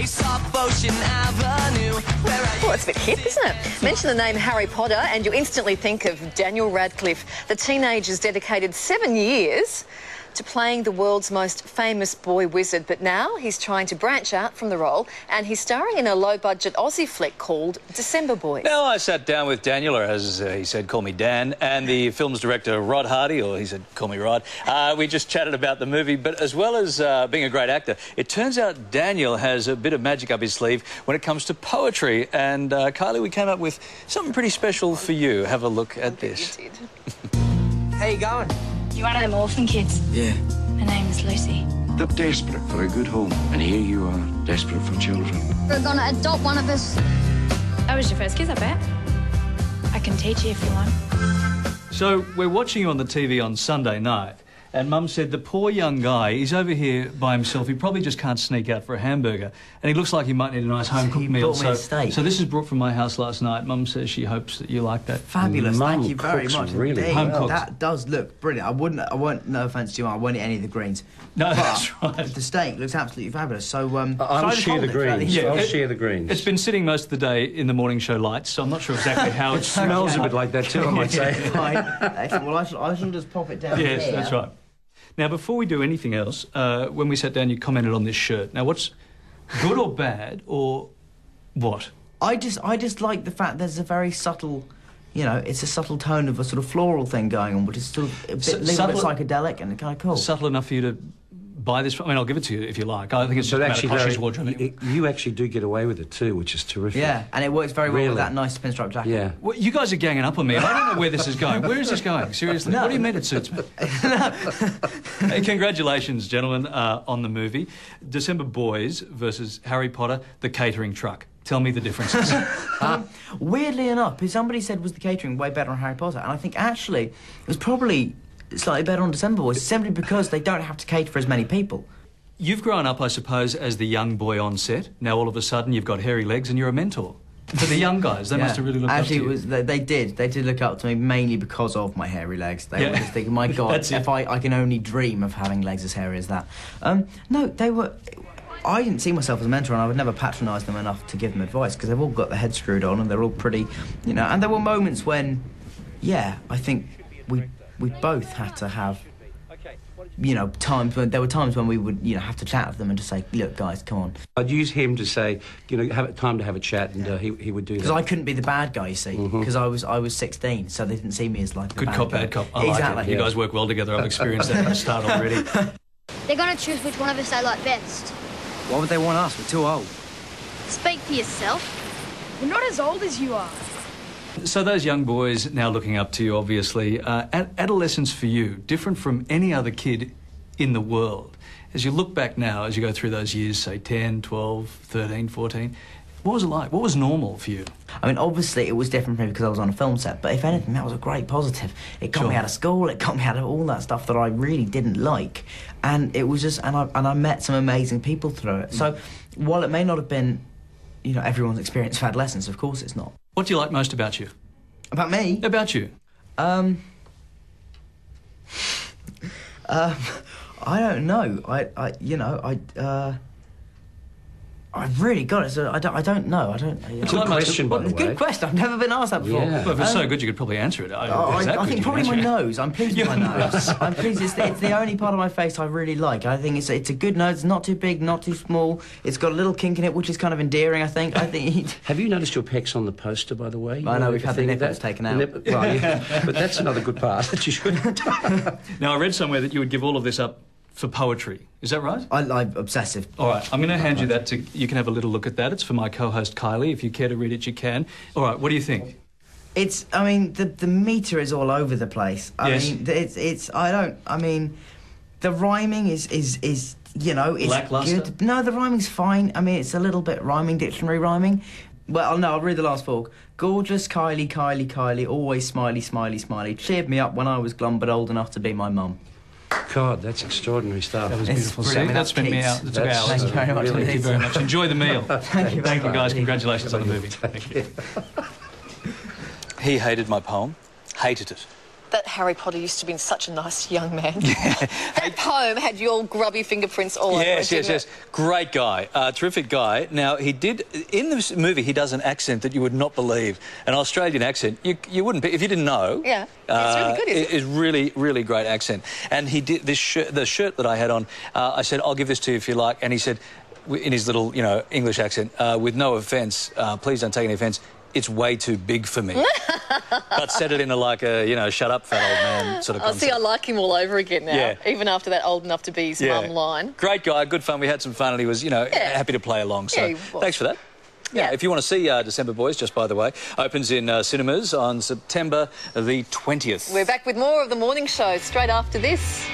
place off Ocean Avenue. Well, it's a bit hip, isn't it? Mention the name Harry Potter and you instantly think of Daniel Radcliffe. The teenager's dedicated 7 years to playing the world's most famous boy wizard, but now he's trying to branch out from the role and he's starring in a low-budget Aussie flick called December Boys. Now, I sat down with Daniel, or as he said, call me Dan, and the film's director, Rod Hardy, or he said, call me Rod. We just chatted about the movie, but as well as being a great actor, it turns out Daniel has a bit of magic up his sleeve when it comes to poetry. And, Kylie, we came up with something pretty special for you. Have a look at this. You did. How you going? You one of them orphan kids? Yeah. Her name is Lucy. They're desperate for a good home, and here you are, desperate for children. We're gonna adopt one of us. That was your first kiss, I bet. I can teach you if you want. So, we're watching you on the TV on Sunday night, and Mum said the poor young guy is over here by himself. He probably just can't sneak out for a hamburger, and he looks like he might need a nice home-cooked meal. Brought me a steak. So this is brought from my house last night. Mum says she hopes that you like that. Fabulous, thank you very much. Really indeed. home cooked. That does look brilliant. I won't, no offence to you, I won't eat any of the greens. No, But that's right. The steak looks absolutely fabulous. So, I'll share the greens. Yeah, I'll it- share the greens. It's been sitting most of the day in the morning show lights, so I'm not sure exactly how it smells a bit like that too, I might say. Fine. Excellent. Well, I shall just pop it down Yes, here. that's right. Now, before we do anything else, when we sat down, you commented on this shirt. Now, what's good or bad, or what? I just like the fact there's a very subtle, you know, it's a subtle tone of a sort of floral thing going on, which is still a bit, little bit psychedelic and kind of cool. Subtle enough for you to buy this? I mean, I'll give it to you if you like. I think it's just actually, about a posh Larry, wardrobe. you actually do get away with it too, which is terrific. Yeah, and it works very well Really? with that nice pinstripe jacket. Yeah. Well, you guys are ganging up on me. I don't know where this is going. Where is this going? Seriously. No. What do you mean it suits me? Hey, congratulations, gentlemen, on the movie. December Boys versus Harry Potter, the catering truck. Tell me the differences. Weirdly enough, somebody said was the catering way better on Harry Potter, and I think actually it was probably slightly better on December Boys, simply because they don't have to cater for as many people. You've grown up, I suppose, as the young boy on set. Now, all of a sudden, you've got hairy legs and you're a mentor. For the young guys, they must have really looked up to you. Actually, they did look up to me mainly because of my hairy legs. They were just thinking, my God, if I can only dream of having legs as hairy as that. No, they were... I didn't see myself as a mentor, and I would never patronise them enough to give them advice, because they've all got their heads screwed on and they're all pretty, you know. And there were moments when, yeah, I think we both had to have, you know, there were times when we would, you know, have to chat with them and just say, look, guys, come on. I'd use him to say, you know, have time to have a chat, and he would do that. Because I couldn't be the bad guy, you see, because I was 16, so they didn't see me as like the Good bad cop, guy. bad cop. I Exactly. like it. You guys work well together. I've experienced that at the start already. They're gonna choose which one of us they like best. Why would they want us? We're too old. Speak for yourself. We're not as old as you are. So those young boys now looking up to you, obviously. Adolescence for you, different from any other kid in the world. As you look back now, as you go through those years, say 10, 12, 13, 14, what was it like? What was normal for you? I mean, obviously it was different for me because I was on a film set, but if anything, that was a great positive. It got me out of school, it got me out of all that stuff that I really didn't like, and it was just, and I met some amazing people through it. So, while it may not have been, you know, everyone's experience of adolescence, of course it's not. What do you like most about you? About me? About you? I don't know. I've really got it. So I don't know. It's a good question, by the way. Good question. I've never been asked that before. Yeah. Well, if it's so good, you could probably answer it. I think probably my nose. I'm pleased with my nose. I'm pleased. It's the only part of my face I really like. I think it's a good nose. It's not too big, not too small. It's got a little kink in it, which is kind of endearing, I think. Have you noticed your pecs on the poster, by the way? I know, we've had the nipples taken out. Well, yeah, but that's another good part that you should. Now, I read somewhere that you would give all of this up for poetry. Is that right? I'm obsessive. All right, I'm going to hand you that. You can have a little look at that. It's for my co-host Kylie. If you care to read it, you can. All right, what do you think? I mean, the metre is all over the place. I mean, the rhyming is you know, it's lackluster? good. No, the rhyming's fine. I mean, it's a little bit rhyming, dictionary rhyming. Well, no, I'll read the last fork. Gorgeous Kylie, Kylie, Kylie, always smiley, smiley, smiley. Cheered me up when I was glum, but old enough to be my mum. God, that's extraordinary stuff. That was It's beautiful. brilliant. I mean, That's spent me out. It took hours. Thank you very much. Thank you very much. Enjoy the meal. Thank you very Thank you, much. guys. Congratulations on the movie. Thank you. He hated my poem. Hated it. That Harry Potter used to be such a nice young man. That poem had your grubby fingerprints all over it. Yes. Great guy, terrific guy. Now, he did, in this movie, he does an accent that you would not believe. An Australian accent. You wouldn't, if you didn't know. Yeah, it's really good, isn't it? It's really, really great accent. And he did this shirt, the shirt that I had on, I said, I'll give this to you if you like. And he said, in his little, English accent, with no offence, please don't take any offence, it's way too big for me. But said it in like a, shut up, fat old man sort of concept. See, I like him all over again now, even after that old enough to be his mum line. Great guy, good fun. We had some fun and he was, happy to play along. So thanks for that. Yeah, if you want to see December Boys, just by the way, opens in cinemas on September the 20th. We're back with more of the morning show straight after this.